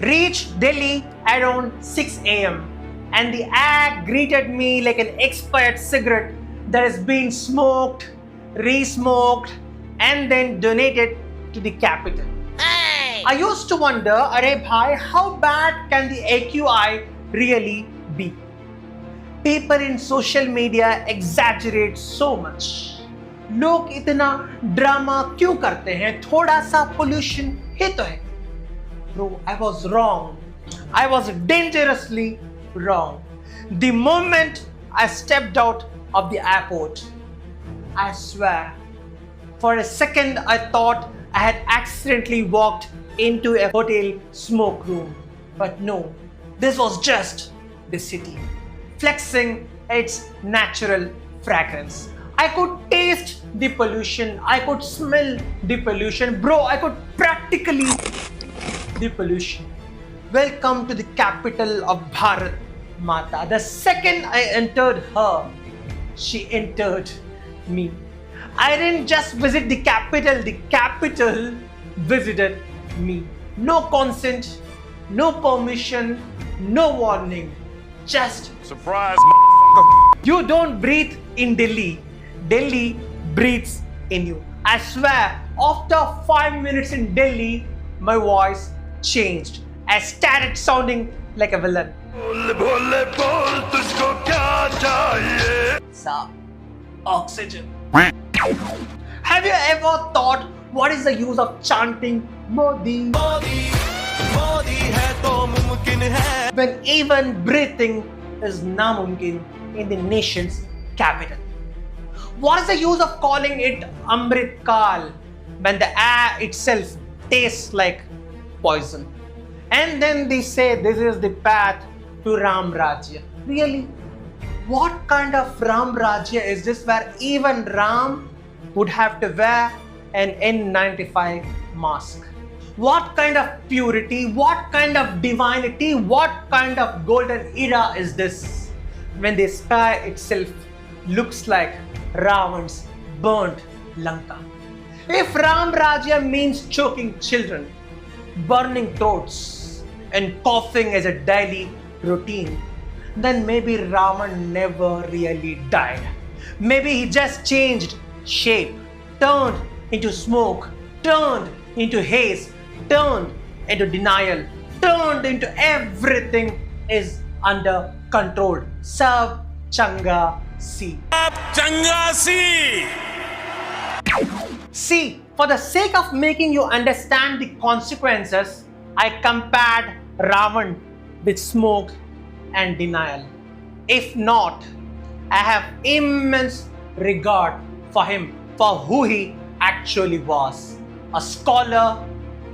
Reached Delhi around 6 a.m. and the air greeted me like an expired cigarette that has been smoked, re-smoked, and then donated to the capital. I used to wonder, Arey bhai, how bad can the AQI really be? People in social media exaggerate so much. लोग इतना drama क्यों करते हैं? थोड़ा सा pollution ही तो है. Bro, I was wrong. I was dangerously wrong. The moment I stepped out of the airport, I swear, for a second I thought I had accidentally walked into a hotel smoke room. But no, this was just the city, flexing its natural fragrance. I could taste the pollution, I could smell the pollution. Bro, I could practically the pollution. Welcome to the capital of Bharat Mata. The second I entered her, she entered me. I didn't just visit the capital visited me. No consent, no permission, no warning. Just surprise, motherfucker. You don't breathe in Delhi. Delhi breathes in you. I swear, after 5 minutes in Delhi, my voice changed. I started sounding like a villain. Sir, oxygen. Have you ever thought what is the use of chanting Modi? Modi, Modi hai to mumkin hai, when even breathing is namumkin in the nation's capital? What is the use of calling it Amrit Kal when the air itself tastes like poison? And then they say this is the path to Ram Rajya. Really? What kind of Ram Rajya is this where even Ram would have to wear an N95 mask? What kind of purity, what kind of divinity, what kind of golden era is this when the sky itself looks like Ravan's burnt Lanka? If Ram Rajya means choking children, burning throats, and coughing as a daily routine, then maybe Ravan never really died. Maybe he just changed shape, turned into smoke, turned into haze, turned into denial, turned into everything is under control. Sab Changa Si. Changa Si. See, for the sake of making you understand the consequences, I compared Ravan with smoke and denial. If not, I have immense regard for him, for who he actually was. A scholar,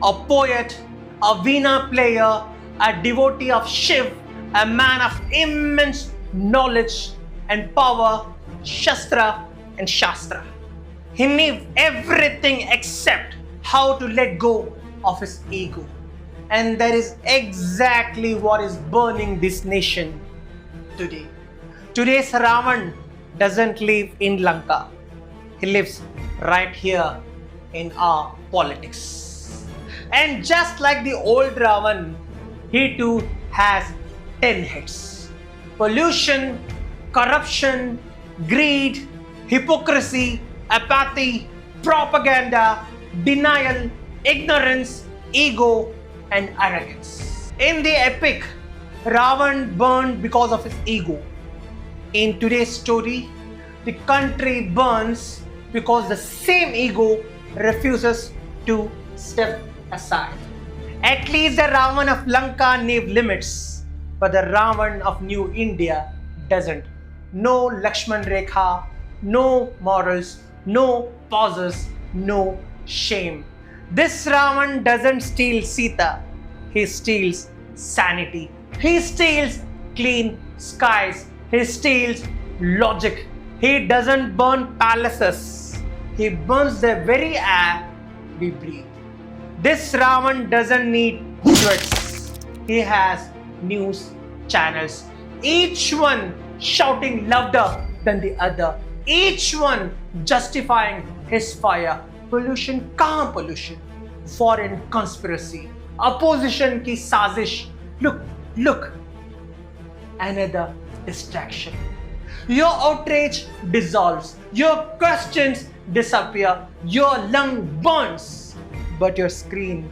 a poet, a Veena player, a devotee of Shiv, a man of immense knowledge and power, Shastra and Shastra. He knew everything except how to let go of his ego. And that is exactly what is burning this nation today. Today's Ravan doesn't live in Lanka. He lives right here in our politics. And just like the old Ravan, he too has 10 heads. Pollution, corruption, greed, hypocrisy, apathy, propaganda, denial, ignorance, ego, and arrogance. In the epic, Ravan burned because of his ego. In today's story, the country burns because the same ego refuses to step aside. At least the Ravan of Lanka knew limits, but the Ravan of New India doesn't. No Lakshman Rekha, no morals, no pauses, no shame. This Ravan doesn't steal Sita, he steals sanity. He steals clean skies. He steals logic. He doesn't burn palaces. He burns the very air we breathe. This Ravan doesn't need tweets. He has news channels, each one shouting louder than the other, each one justifying his fire. Pollution, calm pollution, foreign conspiracy, opposition की साजिश. Look, another distraction. Your outrage dissolves, your questions disappear, your lung burns, but your screen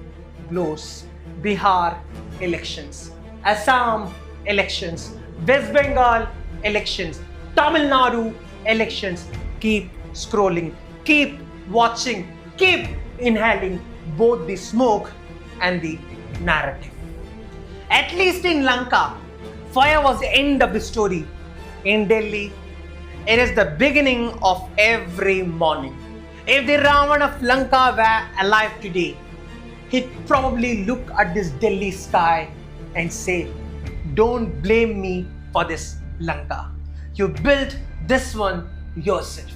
glows. Bihar elections, Assam elections, West Bengal elections, Tamil Nadu elections. Keep scrolling, keep watching, keep inhaling both the smoke and the narrative. At least in Lanka, fire was the end of the story. In Delhi, it is the beginning of every morning. If the Ravan of Lanka were alive today, he'd probably look at this Delhi sky and say, "Don't blame me for this, Lanka. You built this one yourself,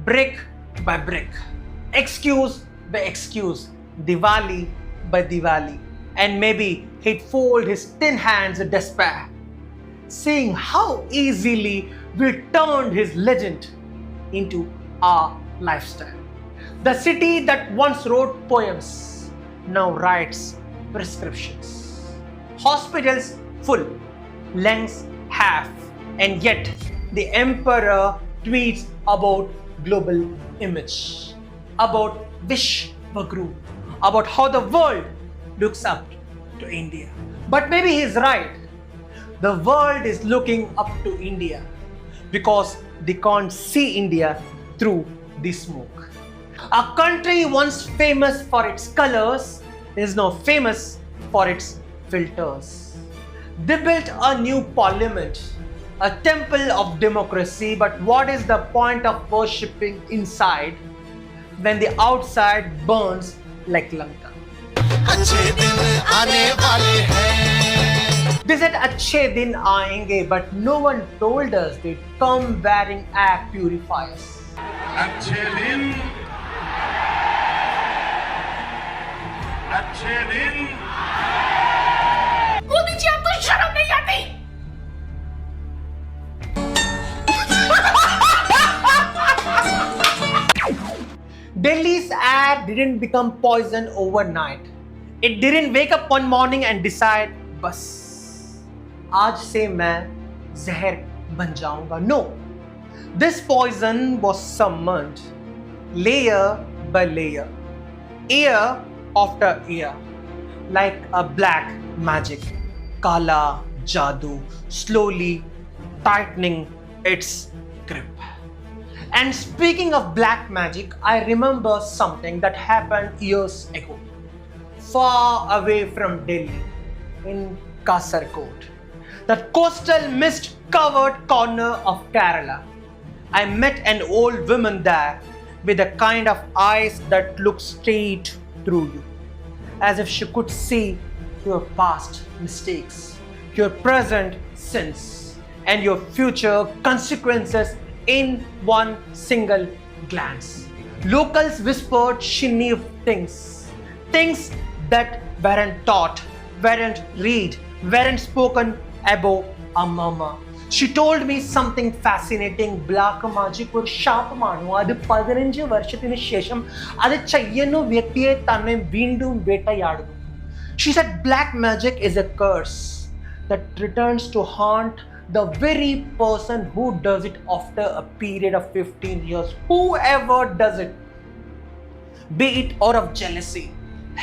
brick by brick, excuse by excuse, Diwali by Diwali." And maybe he'd fold his thin hands in despair, seeing how easily we turned his legend into our lifestyle. The city that once wrote poems now writes prescriptions. Hospitals full, lungs half, and yet the emperor tweets about global image, about Vishwaguru, about how the world looks up to India. But maybe he's right. The world is looking up to India because they can't see India through the smoke. A country once famous for its colors is now famous for its filters. They built a new parliament, a temple of democracy, but what is the point of worshipping inside when the outside burns like Lanka? अच्छे दिन आने वाले हैं. They said अच्छे दिन आएंगे, but no one told us they'd come wearing air purifiers. अच्छे दिन मोदी जी आपको शर्म नहीं आती? Delhi's air didn't become poison overnight. It didn't wake up one morning and decide, बस आज से मैं जहर बन जाऊंगा. No, this poison was summoned layer by layer, year after year, like a black magic. Kala Jadoo slowly tightening its grip. And speaking of black magic, I remember something that happened years ago, far away from Delhi, in Kasaragod, that coastal mist-covered corner of Kerala. I met an old woman there with a kind of eyes that look straight through you, as if she could see your past mistakes, your present sins, and your future consequences in one single glance. Locals whispered she knew things that weren't taught, weren't read, weren't spoken above a murmur. She told me something fascinating. Black magic ഒരു ശാപമാണോ? അത് 15 വർഷത്തിന് ശേഷം അത് ചെയ്യുന്ന വ്യക്തിയെ തന്നെ വീണ്ടും വേട്ടയാടുന്നു. She said black magic is a curse that returns to haunt the very person who does it after a period of 15 years. Whoever does it, be it out of jealousy,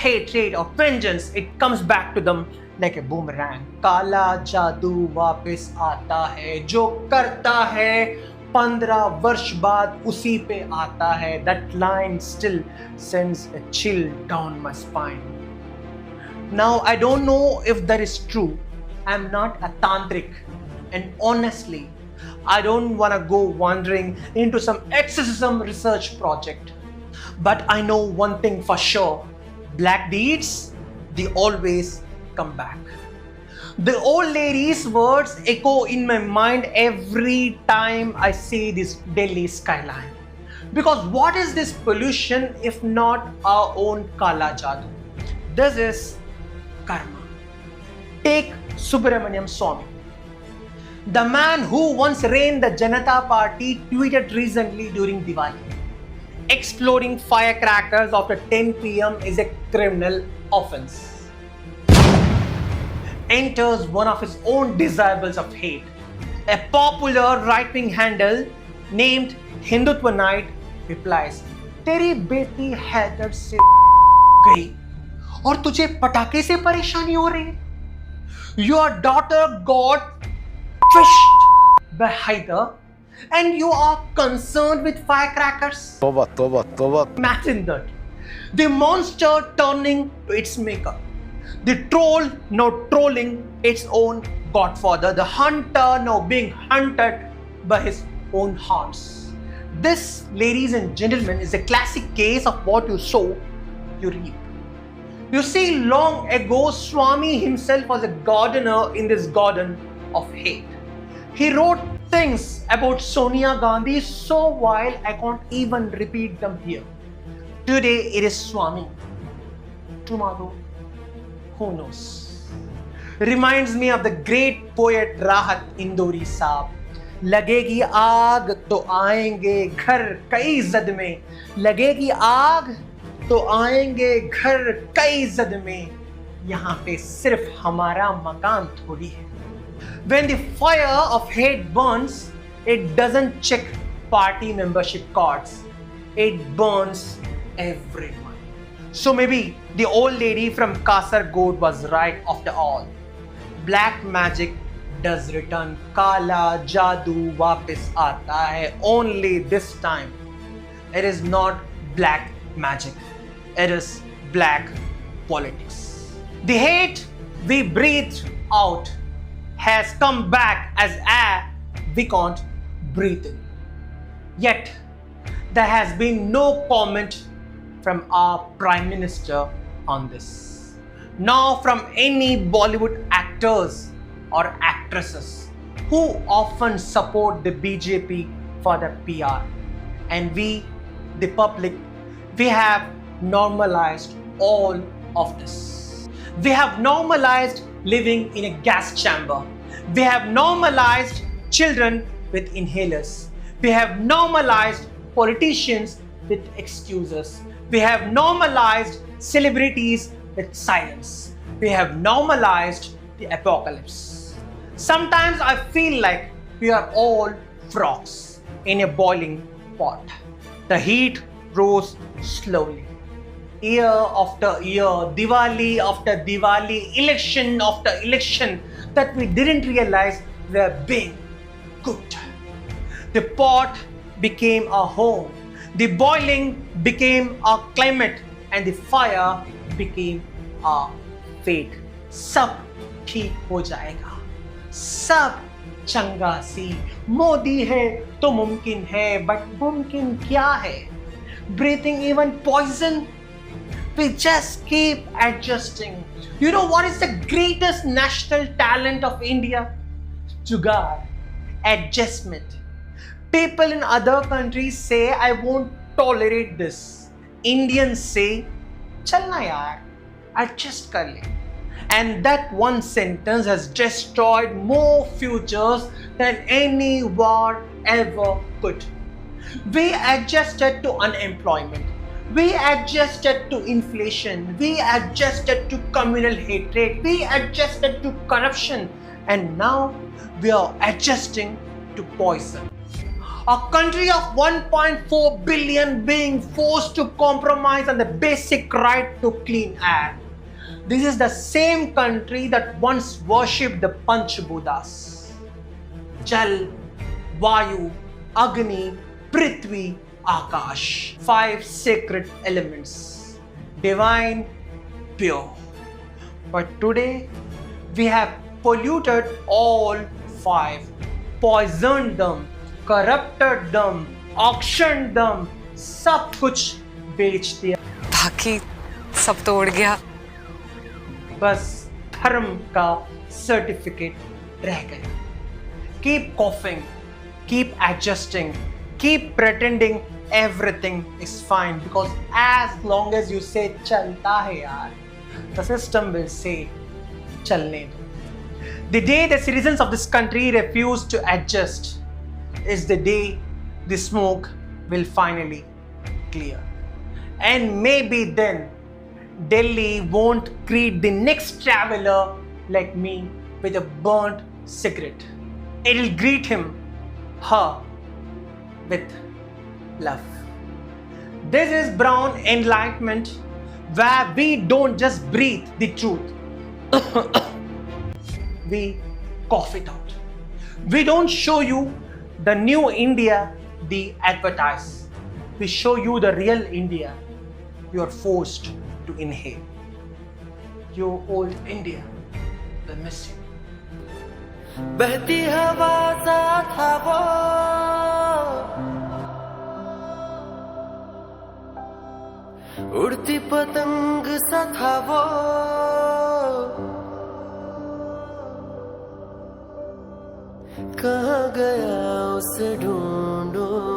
hatred or vengeance, it comes back to them like a boomerang. काला जादू वापस आता है, जो करता है 15 वर्ष बाद उसी पे आता है. That line still sends a chill down my spine. Now I don't know if that is true. I'm not a tantric, and honestly, I don't want to go wandering into some exorcism research project. But I know one thing for sure: black deeds, they always come back. The old lady's words echo in my mind every time I see this Delhi skyline. Because what is this pollution if not our own Kala Jadoo? This is karma. Take Subramaniam Swamy. The man who once ran the Janata Party tweeted recently during Diwali, exploding firecrackers after 10 p.m. is a criminal offense. enters one of his own disciples of hate. A popular right-wing handle named Hindutvanite replies, तेरी बेटी हैदर से गई और तुझे पटाखे से परेशानी हो रही है. Your daughter got fished by Haider and you are concerned with firecrackers. तौबा तौबा तौबा. Imagine that. The monster turning to its maker. The troll now trolling its own godfather. The hunter now being hunted by his own haunts. This, ladies and gentlemen, is a classic case of what you sow, you reap. You see, long ago, Swami himself was a gardener in this garden of hate. He wrote things about Sonia Gandhi so wild I can't even repeat them here. Today it is Swami. Tomorrow, who knows? Reminds me of the great poet Rahat Indori Saab. लगेगी आग तो आएंगे घर कई जद में, लगेगी आग तो आएंगे घर कई जद में, यहाँ पे सिर्फ हमारा मकान थोड़ी है. When the fire of hate burns, it doesn't check party membership cards. It burns everyone. So maybe the old lady from Kasargod was right after all. Black magic does return. Kala Jadoo वापस आता है. Only this time, it is not black magic. It is black politics. The hate we breathe out has come back as air we can't breathe in. Yet, there has been no comment from our Prime Minister on this. Nor from any Bollywood actors or actresses who often support the BJP for their PR. And we, the public, we have normalized all of this. We have normalized living in a gas chamber. We have normalized children with inhalers. We have normalized politicians with excuses. We have normalized celebrities with silence. We have normalized the apocalypse. Sometimes I feel like we are all frogs in a boiling pot. The heat rose slowly. Year after year, Diwali after Diwali, election after election, that we didn't realize we were being cooked. The pot became our home. The boiling became our climate, and the fire became our fate. सब ठीक हो जाएगा, सब चंगा सी. मोदी है तो मुमकिन है, but मुमकिन क्या है? Breathing even poison? We just keep adjusting. You know what is the greatest national talent of India? Jugaad, adjustment. People in other countries say, I won't tolerate this. Indians say, chalna yaar, adjust kar le. And that one sentence has destroyed more futures than any war ever could. We adjusted to unemployment. We adjusted to inflation. We adjusted to communal hatred. We adjusted to corruption. And now we are adjusting to poison. A country of 1.4 billion being forced to compromise on the basic right to clean air. This is the same country that once worshipped the Panch Buddhas. Jal, Vayu, Agni, Prithvi, Akash. 5 sacred elements. Divine, pure. But today, we have polluted all 5. Poisoned them, corrupted them, auctioned them. सब कुछ बेच दिया. बाकी सब तो उड़ गया. बस धर्म का सर्टिफिकेट रह गया. Keep coughing, keep adjusting, keep pretending everything is fine, because as long as you say चलता है यार, the system will say चलने दो. The day the citizens of this country refuse to adjust is the day the smoke will finally clear. And maybe then Delhi won't greet the next traveler like me with a burnt cigarette. It'll greet him, her, with love. This is brown enlightenment where we don't just breathe the truth. We cough it out. We don't show you the new India they advertise. We show you the real India you are forced to inhale. Your old India, we miss you. बहती हवा सा था वो, उड़ती पतंग सा था वो, कहाँ गया उसे ढूंढो